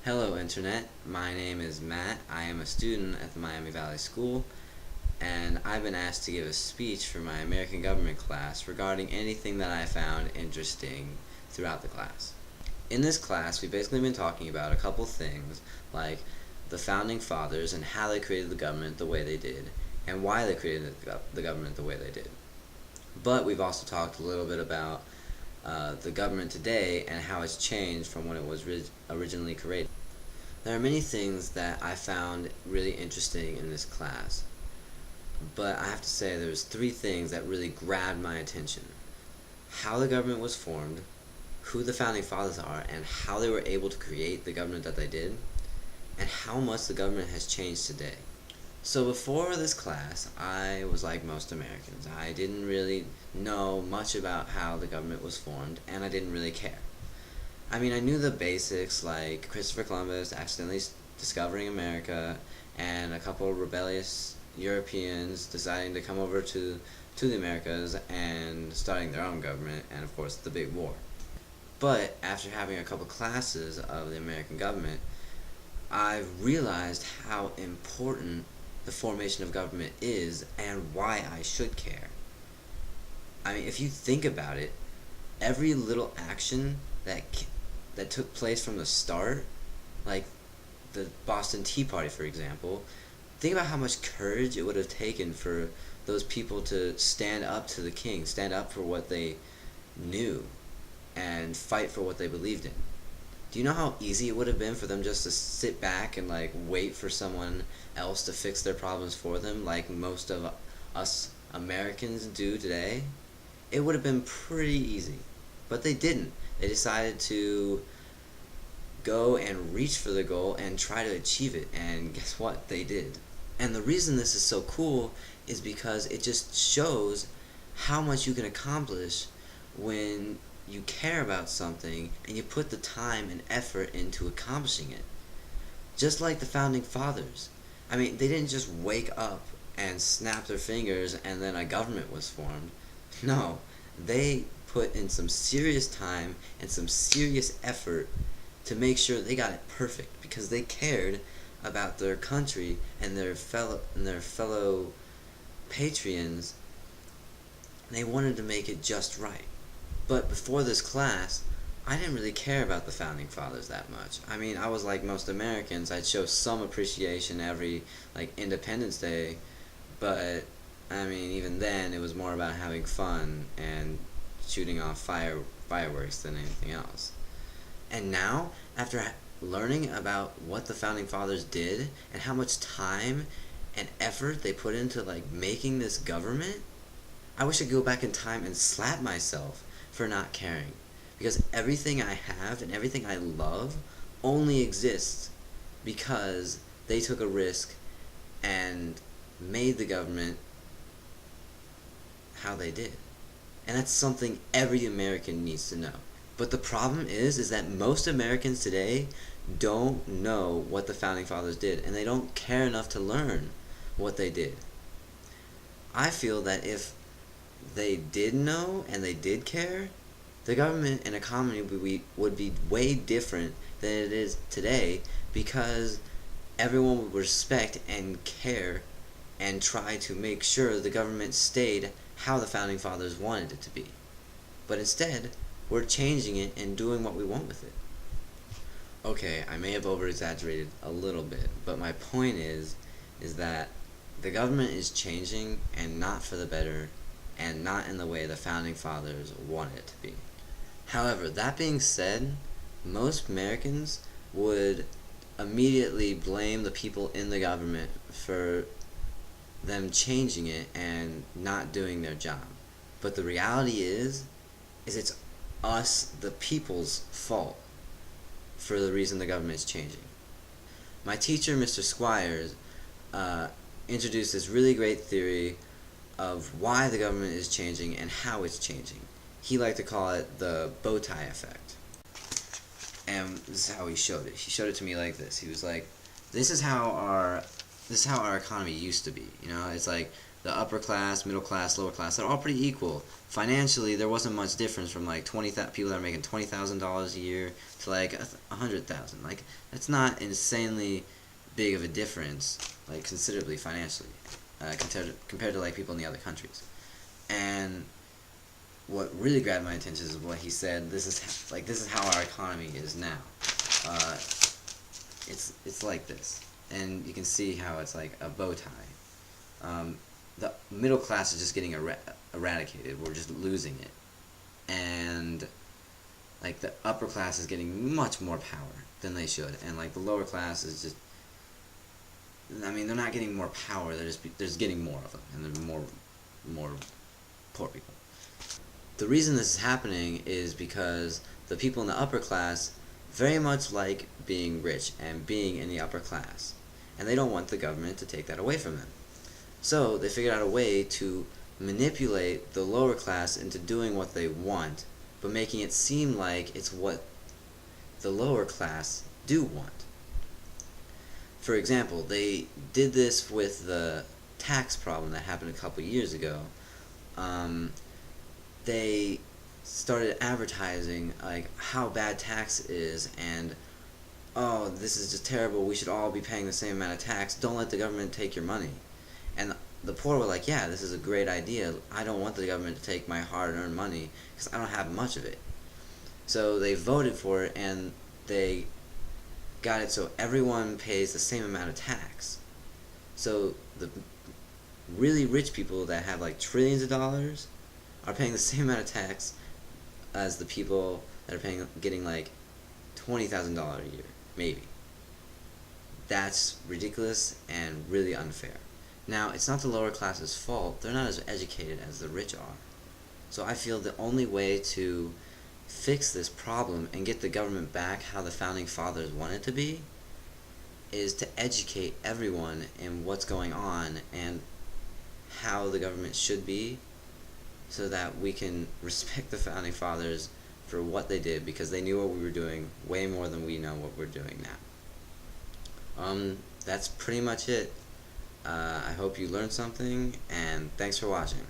Hello Internet, my name is Matt. I am a student at the Miami Valley School, and I've been asked to give a speech for my American government class regarding anything that I found interesting throughout the class. In this class, we've basically been talking about a couple things like the Founding Fathers and how they created the government the way they did, and why they created the government the way they did. But we've also talked a little bit about the government today and how it's changed from when it was originally created. There are many things that I found really interesting in this class, but I have to say there's three things that really grabbed my attention. How the government was formed, who the Founding Fathers are, and how they were able to create the government that they did, and how much the government has changed today. So before this class, I was like most Americans. I didn't really know much about how the government was formed, and I didn't really care. I mean, I knew the basics, like Christopher Columbus accidentally discovering America, and a couple of rebellious Europeans deciding to come over to the Americas and starting their own government, and of course the Big War. But after having a couple classes of the American government, I realized how important the formation of government is and why I should care. I mean, if you think about it, every little action that took place from the start, like the Boston Tea Party, for example, think about how much courage it would have taken for those people to stand up to the king, stand up for what they knew, and fight for what they believed in. Do you know how easy it would have been for them just to sit back and wait for someone else to fix their problems for them, like most of us Americans do today? It would have been pretty easy. But they didn't. They decided to go and reach for the goal and try to achieve it, and guess what? They did. And the reason this is so cool is because it just shows how much you can accomplish when you care about something and you put the time and effort into accomplishing it. Just like the Founding Fathers. I mean, they didn't just wake up and snap their fingers and then a government was formed. No, they put in some serious time and some serious effort to make sure they got it perfect because they cared about their country and their fellow patrons. They wanted to make it just right. But before this class, I didn't really care about the Founding Fathers that much. I mean, I was like most Americans. I'd show some appreciation every Independence Day, but I mean, even then, it was more about having fun and shooting off fireworks than anything else. And now, after learning about what the Founding Fathers did and how much time and effort they put into making this government, I wish I could go back in time and slap myself for not caring. Because everything I have and everything I love only exists because they took a risk and made the government how they did. And that's something every American needs to know. But the problem is that most Americans today don't know what the Founding Fathers did, and they don't care enough to learn what they did. I feel that if they did know and they did care, the government and economy would be way different than it is today because everyone would respect and care and try to make sure the government stayed how the Founding Fathers wanted it to be. But instead, we're changing it and doing what we want with it. Okay, I may have over-exaggerated a little bit, but my point is that the government is changing and not for the better and not in the way the Founding Fathers wanted it to be. However, that being said, most Americans would immediately blame the people in the government for them changing it and not doing their job. But the reality is it's us, the people's fault for the reason the government is changing. My teacher, Mr. Squires, introduced this really great theory of why the government is changing and how it's changing. He liked to call it the bow tie effect. And this is how he showed it. He showed it to me like this. He was like, this is how our economy used to be. You know, it's like the upper class, middle class, lower class, they're all pretty equal. Financially, there wasn't much difference from like people that are making $20,000 a year to like 100,000. Like that's not insanely big of a difference, like considerably financially, compared to like people in the other countries. And what really grabbed my attention is what he said. This is how our economy is now. Uh, it's like this, and you can see how it's like a bow tie. The middle class is just getting eradicated. We're just losing it, and like the upper class is getting much more power than they should, and like the lower class is just. I mean, they're not getting more power. They're just getting more of them, and there's more poor people. The reason this is happening is because the people in the upper class very much like being rich and being in the upper class, and they don't want the government to take that away from them. So they figured out a way to manipulate the lower class into doing what they want, but making it seem like it's what the lower class do want. For example, they did this with the tax problem that happened a couple years ago. They started advertising like how bad tax is, and oh, this is just terrible, we should all be paying the same amount of tax, don't let the government take your money. And the poor were like, yeah, this is a great idea, I don't want the government to take my hard-earned money because I don't have much of it. So they voted for it, and they got it so everyone pays the same amount of tax. So the really rich people that have like trillions of dollars are paying the same amount of tax as the people that are getting like $20,000 a year, maybe. That's ridiculous and really unfair. Now, it's not the lower class's fault. They're not as educated as the rich are. So I feel the only way to fix this problem and get the government back how the founding fathers wanted it to be is to educate everyone in what's going on and how the government should be, so that we can respect the founding fathers for what they did, because they knew what we were doing way more than we know what we're doing now. That's pretty much it. I hope you learned something, and thanks for watching.